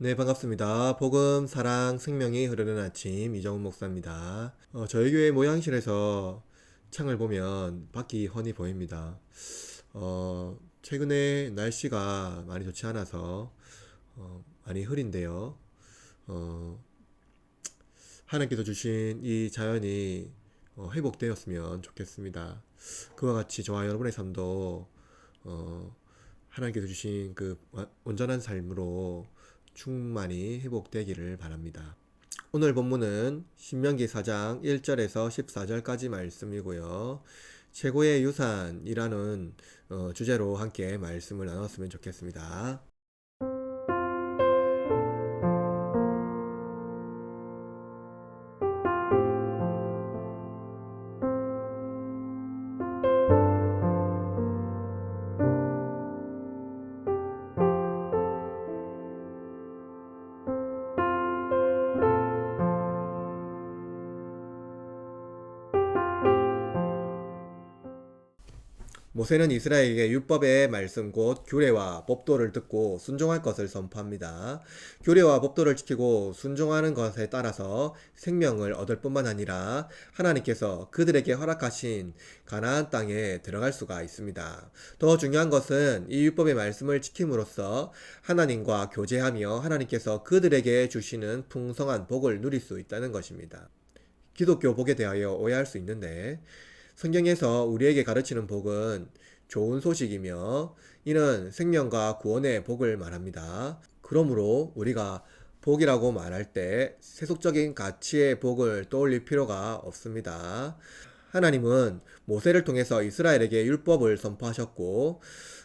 네, 반갑습니다. 복음, 사랑, 생명이 흐르는 아침 이정훈 목사입니다. 저희 교회 모양실에서 창을 보면 밖이 훤히 보입니다. 최근에 날씨가 많이 좋지 않아서 많이 흐린데요. 어, 하나님께서 주신 이 자연이 회복되었으면 좋겠습니다. 그와 같이 저와 여러분의 삶도 어, 하나님께서 주신 그 온전한 삶으로 충만히 회복되기를 바랍니다. 오늘 본문은 신명기 4장 1절에서 14절까지 말씀이고요. 최고의 유산이라는 주제로 함께 말씀을 나눴으면 좋겠습니다. 모세는 이스라엘에게 율법의 말씀 곧 규례와 법도를 듣고 순종할 것을 선포합니다. 규례와 법도를 지키고 순종하는 것에 따라서 생명을 얻을 뿐만 아니라 하나님께서 그들에게 허락하신 가나안 땅에 들어갈 수가 있습니다. 더 중요한 것은 이 율법의 말씀을 지킴으로써 하나님과 교제하며 하나님께서 그들에게 주시는 풍성한 복을 누릴 수 있다는 것입니다. 기독교 복에 대하여 오해할 수 있는데 성경에서 우리에게 가르치는 복은 좋은 소식이며 이는 생명과 구원의 복을 말합니다. 그러므로 우리가 복이라고 말할 때 세속적인 가치의 복을 떠올릴 필요가 없습니다. 하나님은 모세를 통해서 이스라엘에게 율법을 선포하셨고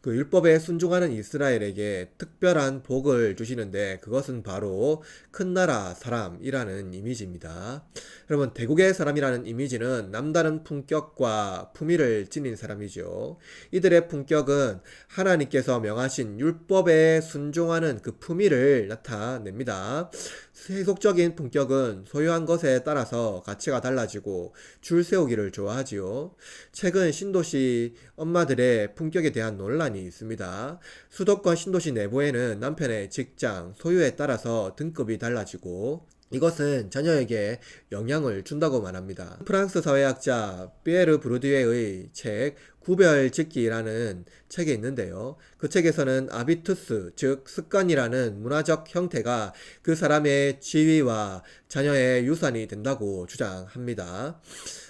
그 율법에 순종하는 이스라엘에게 특별한 복을 주시는데 그것은 바로 큰 나라 사람이라는 이미지입니다. 여러분, 대국의 사람이라는 이미지는 남다른 품격과 품위를 지닌 사람이죠. 이들의 품격은 하나님께서 명하신 율법에 순종하는 그 품위를 나타냅니다. 세속적인 품격은 소유한 것에 따라서 가치가 달라지고 줄 세우기를 좋아하지요. 최근 신도시 엄마들의 품격에 대한 논란이 있습니다. 수도권 신도시 내부에는 남편의 직장, 소유에 따라서 등급이 달라지고 이것은 자녀에게 영향을 준다고 말합니다. 프랑스 사회학자 피에르 브루디에의 책 구별짓기라는 책에 있는데요. 그 책에서는 아비투스, 즉 습관이라는 문화적 형태가 그 사람의 지위와 자녀의 유산이 된다고 주장합니다.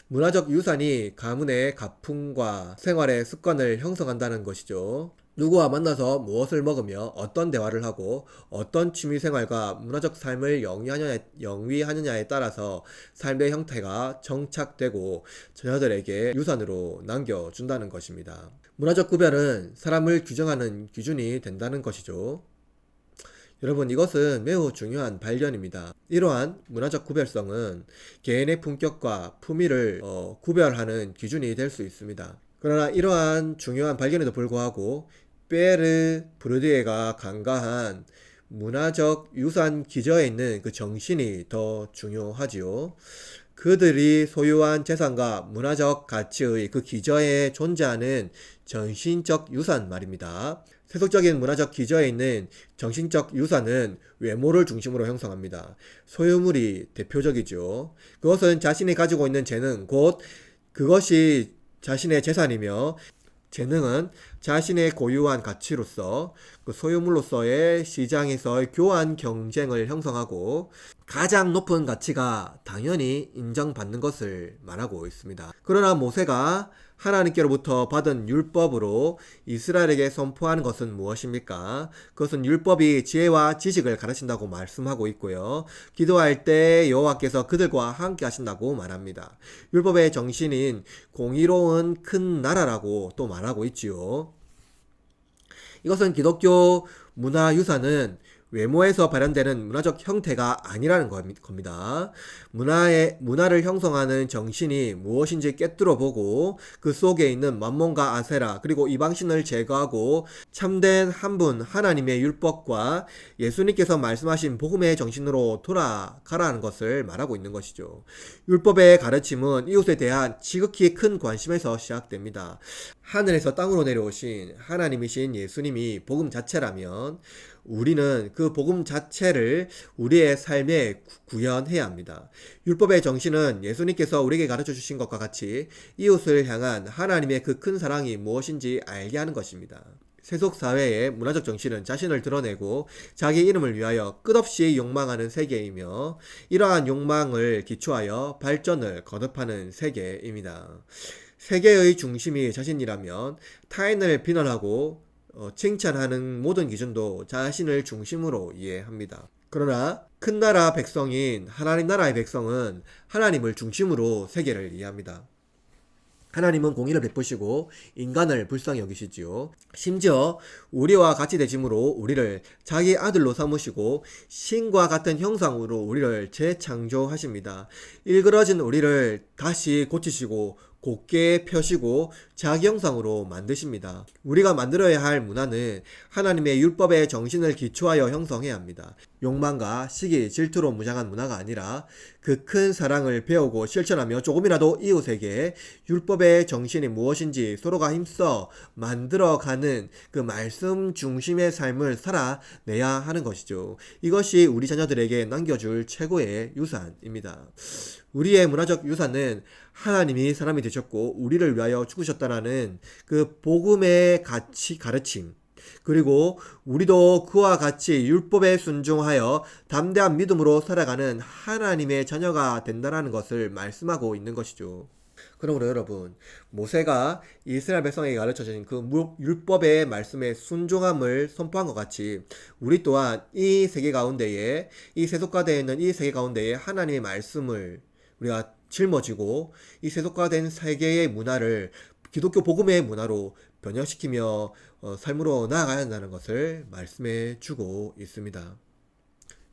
문화적 유산이 가문의 가풍과 생활의 습관을 형성한다는 것이죠. 누구와 만나서 무엇을 먹으며 어떤 대화를 하고 어떤 취미생활과 문화적 삶을 영위하느냐에 따라서 삶의 형태가 정착되고 자녀들에게 유산으로 남겨준다는 것입니다. 문화적 구별은 사람을 규정하는 기준이 된다는 것이죠. 여러분, 이것은 매우 중요한 발견입니다. 이러한 문화적 구별성은 개인의 품격과 품위를 구별하는 기준이 될 수 있습니다. 그러나 이러한 중요한 발견에도 불구하고 페르 브르디에가 간과한 문화적 유산 기저에 있는 그 정신이 더 중요하지요. 그들이 소유한 재산과 문화적 가치의 그 기저에 존재하는 정신적 유산 말입니다. 세속적인 문화적 기저에 있는 정신적 유산은 외모를 중심으로 형성합니다. 소유물이 대표적이죠. 그것은 자신이 가지고 있는 재능, 곧 그것이 자신의 재산이며 재능은 자신의 고유한 가치로서 그 소유물로서의 시장에서의 교환 경쟁을 형성하고 가장 높은 가치가 당연히 인정받는 것을 말하고 있습니다. 그러나 모세가 하나님께로부터 받은 율법으로 이스라엘에게 선포하는 것은 무엇입니까? 그것은 율법이 지혜와 지식을 가르친다고 말씀하고 있고요. 기도할 때 여호와께서 그들과 함께 하신다고 말합니다. 율법의 정신인 공의로운 큰 나라라고 또 말하고 있지요. 이것은 기독교 문화유산은 외모에서 발현되는 문화적 형태가 아니라는 겁니다. 문화를 형성하는 정신이 무엇인지 꿰뚫어 보고 그 속에 있는 만몬과 아세라 그리고 이방신을 제거하고 참된 한 분 하나님의 율법과 예수님께서 말씀하신 복음의 정신으로 돌아가라는 것을 말하고 있는 것이죠. 율법의 가르침은 이웃에 대한 지극히 큰 관심에서 시작됩니다. 하늘에서 땅으로 내려오신 하나님이신 예수님이 복음 자체라면 우리는 그 복음 자체를 우리의 삶에 구현해야 합니다. 율법의 정신은 예수님께서 우리에게 가르쳐 주신 것과 같이 이웃을 향한 하나님의 그 큰 사랑이 무엇인지 알게 하는 것입니다. 세속 사회의 문화적 정신은 자신을 드러내고 자기 이름을 위하여 끝없이 욕망하는 세계이며 이러한 욕망을 기초하여 발전을 거듭하는 세계입니다. 세계의 중심이 자신이라면 타인을 비난하고 칭찬하는 모든 기준도 자신을 중심으로 이해합니다. 그러나 큰 나라 백성인 하나님 나라의 백성은 하나님을 중심으로 세계를 이해합니다. 하나님은 공의를 베푸시고 인간을 불쌍히 여기시지요. 심지어 우리와 같이 되심으로 우리를 자기 아들로 삼으시고 신과 같은 형상으로 우리를 재창조하십니다. 일그러진 우리를 다시 고치시고 곧게 펴시고 자기 형상으로 만드십니다. 우리가 만들어야 할 문화는 하나님의 율법의 정신을 기초하여 형성해야 합니다. 욕망과 시기, 질투로 무장한 문화가 아니라 그 큰 사랑을 배우고 실천하며 조금이라도 이웃에게 율법의 정신이 무엇인지 서로가 힘써 만들어가는 그 말씀 중심의 삶을 살아내야 하는 것이죠. 이것이 우리 자녀들에게 남겨줄 최고의 유산입니다. 우리의 문화적 유산은 하나님이 사람이 되셨고 우리를 위하여 죽으셨다라는 그 복음의 가르침, 그리고 우리도 그와 같이 율법에 순종하여 담대한 믿음으로 살아가는 하나님의 자녀가 된다는 것을 말씀하고 있는 것이죠. 그러므로 여러분, 모세가 이스라엘 백성에게 가르쳐진 그 율법의 말씀에 순종함을 선포한 것 같이 우리 또한 이 세계 가운데에, 이 세속화되어 있는 이 세계 가운데에 하나님의 말씀을 우리가 짊어지고 이 세속화된 세계의 문화를 기독교 복음의 문화로 변형시키며 삶으로 나아가야 한다는 것을 말씀해 주고 있습니다.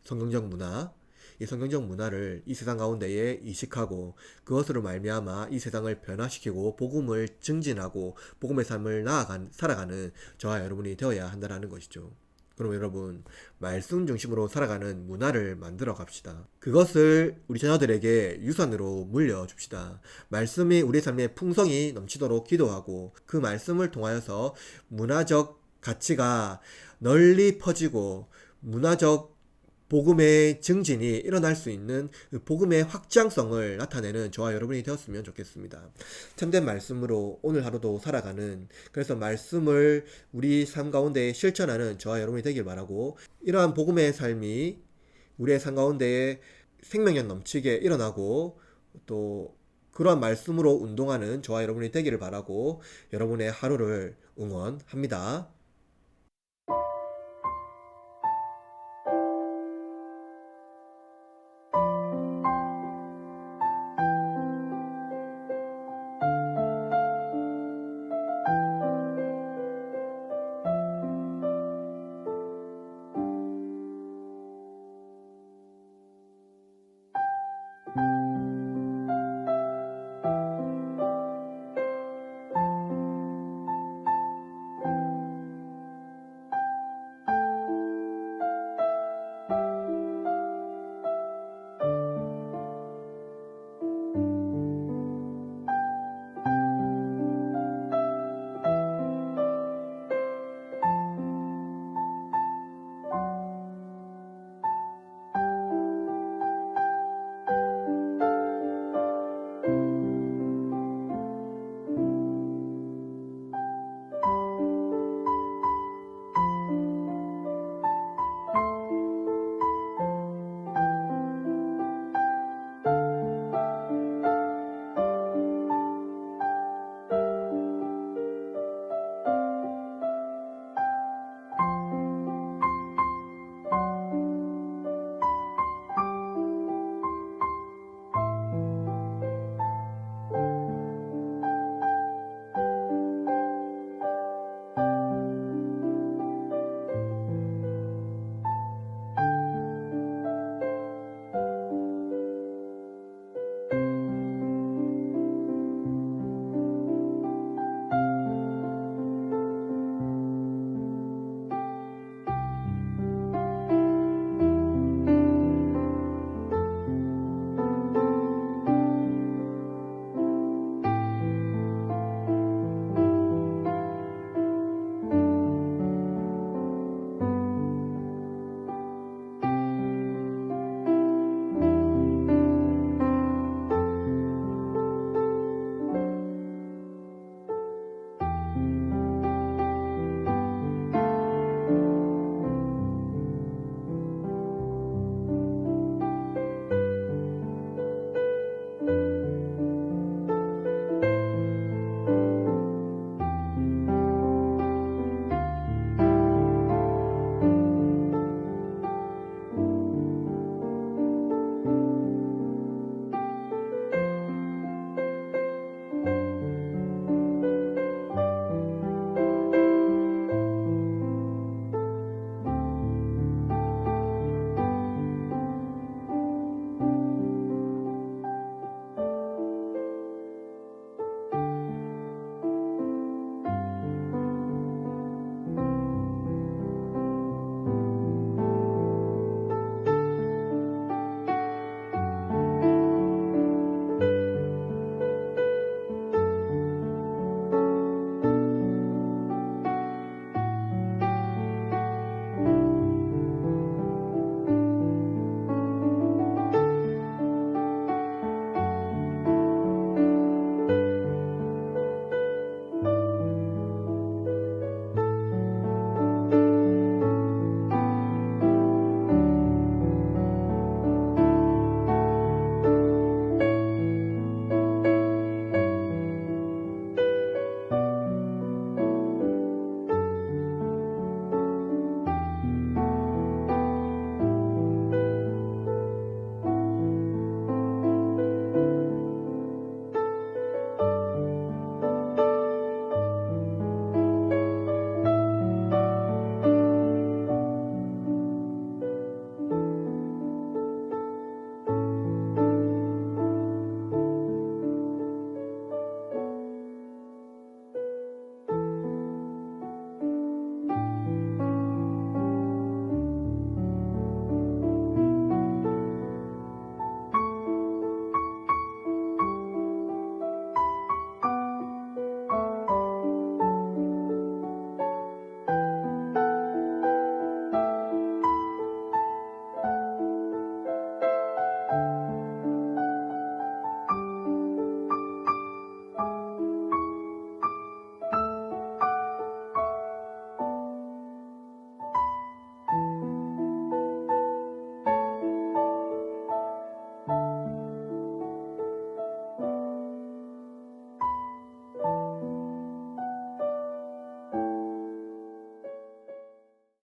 성경적 문화, 이 성경적 문화를 이 세상 가운데에 이식하고 그것으로 말미암아 이 세상을 변화시키고 복음을 증진하고 복음의 삶을 살아가는 저와 여러분이 되어야 한다는 것이죠. 그럼 여러분, 말씀 중심으로 살아가는 문화를 만들어 갑시다. 그것을 우리 자녀들에게 유산으로 물려줍시다. 말씀이 우리 삶에 풍성이 넘치도록 기도하고 그 말씀을 통하여서 문화적 가치가 널리 퍼지고 문화적 복음의 증진이 일어날 수 있는 복음의 확장성을 나타내는 저와 여러분이 되었으면 좋겠습니다. 참된 말씀으로 오늘 하루도 살아가는, 그래서 말씀을 우리 삶 가운데 실천하는 저와 여러분이 되길 바라고, 이러한 복음의 삶이 우리의 삶 가운데에 생명력 넘치게 일어나고 또 그러한 말씀으로 운동하는 저와 여러분이 되기를 바라고 여러분의 하루를 응원합니다.